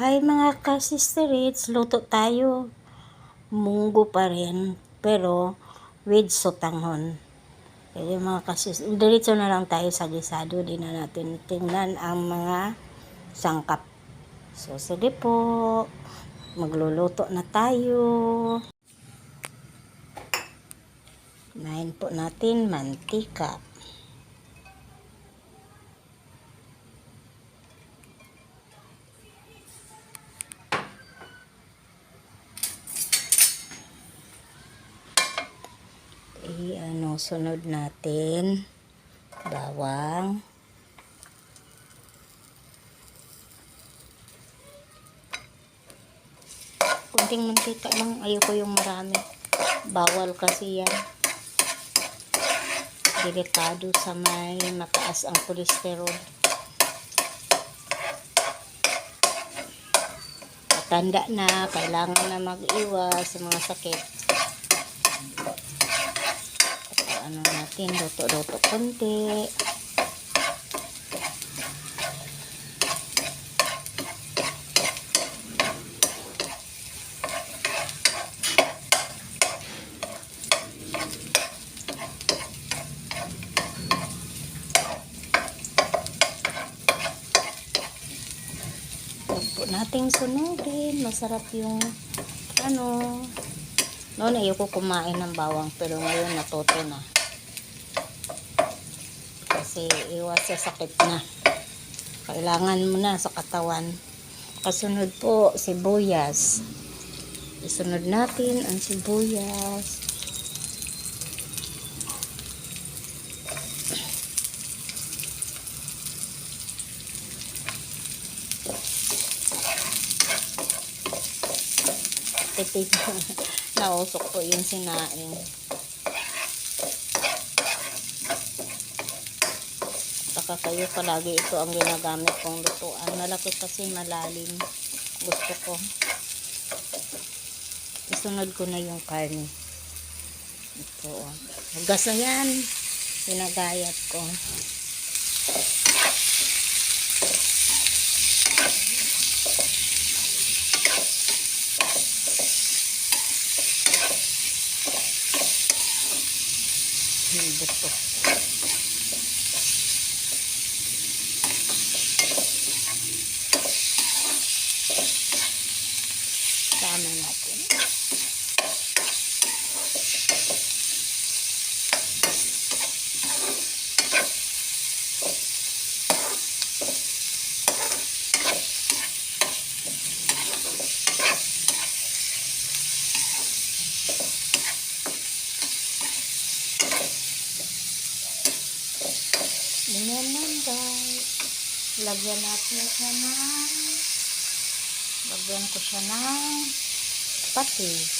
Hi mga ka-sisterites, luto tayo. Munggo pa rin, pero with sotanghon. Kaya mga ka-sisterites, diretso na lang tayo sa gisado. Di na natin tingnan ang mga sangkap. So, sige po. Magluluto na tayo. Nain po natin mantika. Sunod natin bawang, kunting mantika lang, ayoko yung marami, bawal kasi yan, delikado sa may mataas ang kolesterol. Matanda na, kailangan na mag-iwas sa mga sakit. Natin luto-luto konti. Huwag po nating sunugin. Masarap yung noon ayoko kumain ng bawang, pero ngayon natuto na. Kasi iwas sa sakit na. Kailangan mo na sa katawan. Kasunod po, sibuyas. Isunod natin ang sibuyas. Tipid. Nausok ko yung sinaing. Saka kayo palagi ito ang ginagamit kong lutuan. Malaki kasi malalim. Gusto ko. Isunod ko na yung karne. Ito. Hugas na yan. Pinagayat ko. Buto. Sama natin. Ganyan lang guys. Lagyan ko siya ng patis.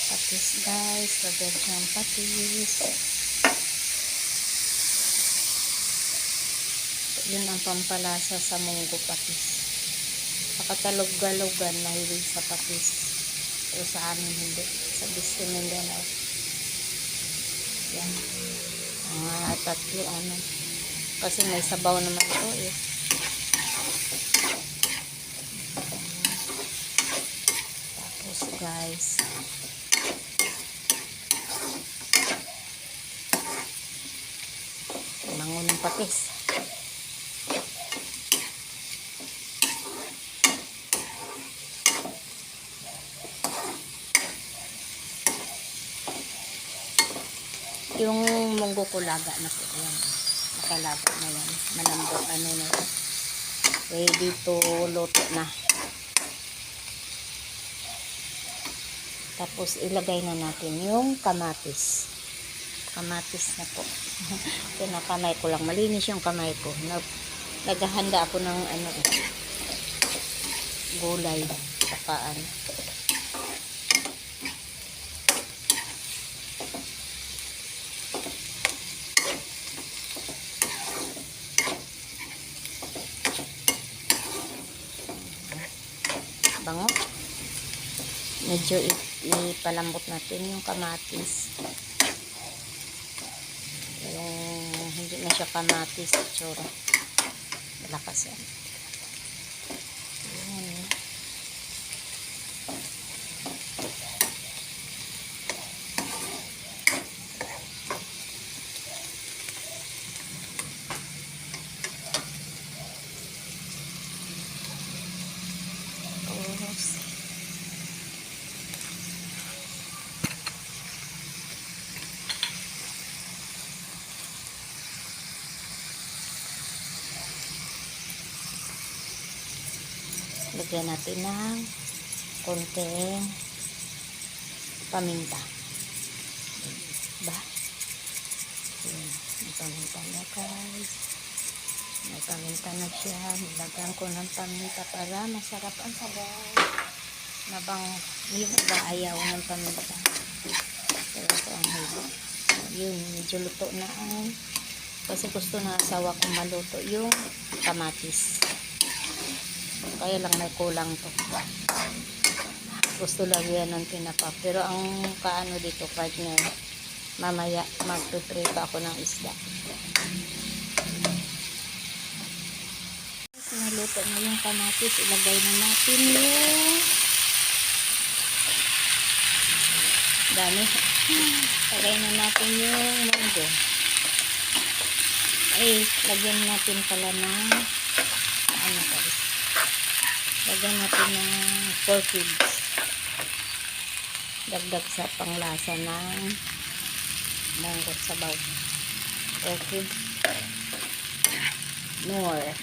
Patis guys. Lagyan siya ng patis. Yun ang pampalasa sa munggo, patis. Pakatalog-galogan na hilig sa patis. Pero sa amin hindi. Sa Bisco Mindanao. Yan. Mga tatlo kasi may sabaw naman ito eh. Tapos guys, mango ng patis. Yung munggo ko laga na po yan. Nakalaga na yan. Malambot na yan. Ready to luto na. Tapos ilagay na natin yung kamatis. Kamatis na po. Pinakamay ko lang. Malinis yung kamay ko. Naghahanda ako ng gulay. Sakaan. Bango. Medyo ipalambot natin yung kamatis. Yung hindi siya kamatis tsura. Malakas yan. Ayan. Tapos lagyan natin ng konting paminta. Ba? Ayan. May paminta na guys. May paminta na siya. Nilagyan ko ng paminta para masarap ang sabaw. Yung iba ayaw ng paminta. Pero ito ang hilig. Yun, medyo luto na ang kasi gusto na asawa kong maluto yung kamatis. Kaya lang may kulang to. Gusto lang yan ng tinapa. Pero ang kaano dito partner, mamaya magpiprito ako ng isda. Naluto na yung kamatis. Ilagay na natin yung dami. Ilagay na natin yung munggo. Ay, lagyan natin pala ng ano guys. Lagyan natin ng 4 cubes. Dagdag sa panglasa ng munggo sabaw. 4 cubes. More.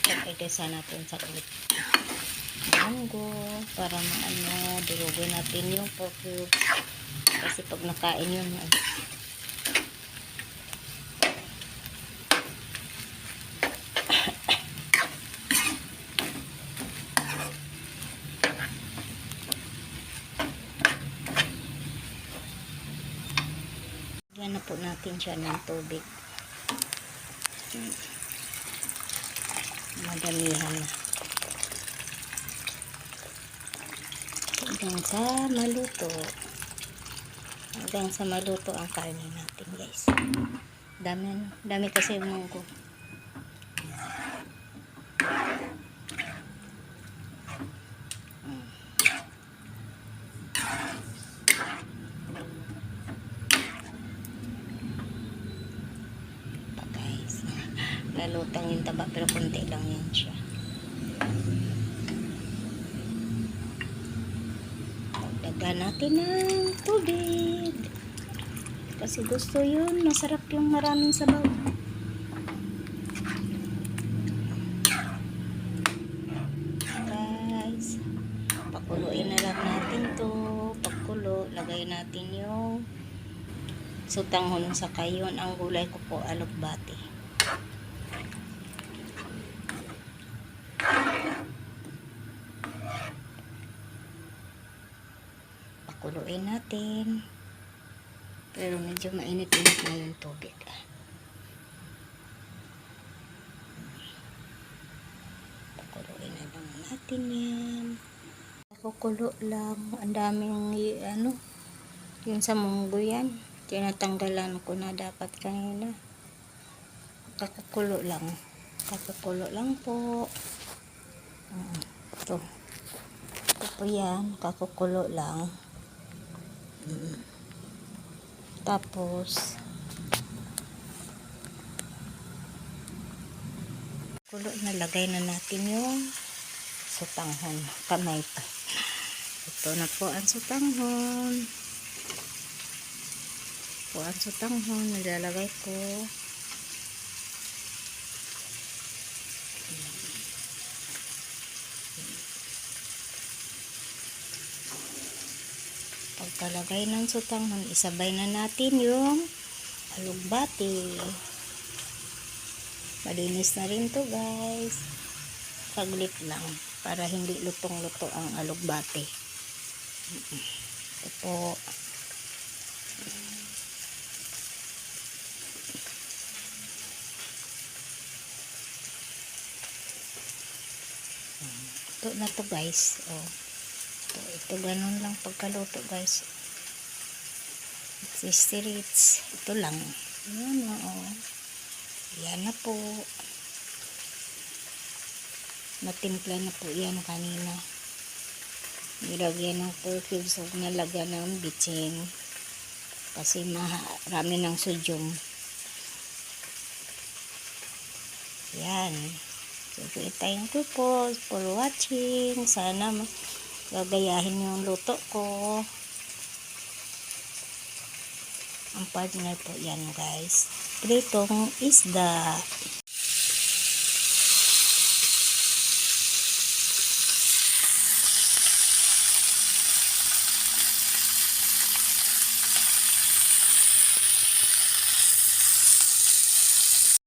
Pagkagasa natin sa ulit munggo para maano, durugin natin yung 4 cubes kasi pag nakain yun yan na po natin siya ng tubig. Madamihan na hanggang sa maluto ang karne natin guys. Dami kasi munggo. Guys, lalutang yung taba pero konti lang yan siya. Dagdagan natin ng tubig kasi gusto yun, masarap yung maraming sabaw. Guys, pakuluin na lang natin to. Pagkulo, lagay natin yung sutanghon sa kayon. Ang gulay ko po alokbati. Pakuluin natin. Pero medyo mainit-init na yung tubig. Pakuluin na lang natin yan. Pakukulo lang. Ang daming ano, yun sa munggo yan. Tinatanggalan ko na dapat kanina. Kakukulo lang. Kakukulo lang po. Ito. Ito po yan. Kakukulo lang. Tapos kulo na, lagay na natin yung sutanghon. Kamay pa. Ito na po ang sutanghon. Nilalagay ko. Pagkalagay ng sutanghon, isabay na natin yung alugbati. Malinis na rin to guys. Saglit lang para hindi lutong-luto ang alugbati. Ito po. Luto na to guys. Oh. Ito ganun lang pagkaluto guys. Sistirits. Ito lang. Yan na oh. Yan na po. Natimpla na po yan kanina. Nilagyan ng 4 cubes o nalagyan ng bitsin. Kasi marami ng sodium. Yan. So, thank you po for watching. Sana gagayahin yung luto ko. Ang partner po yan guys. Pritong isda.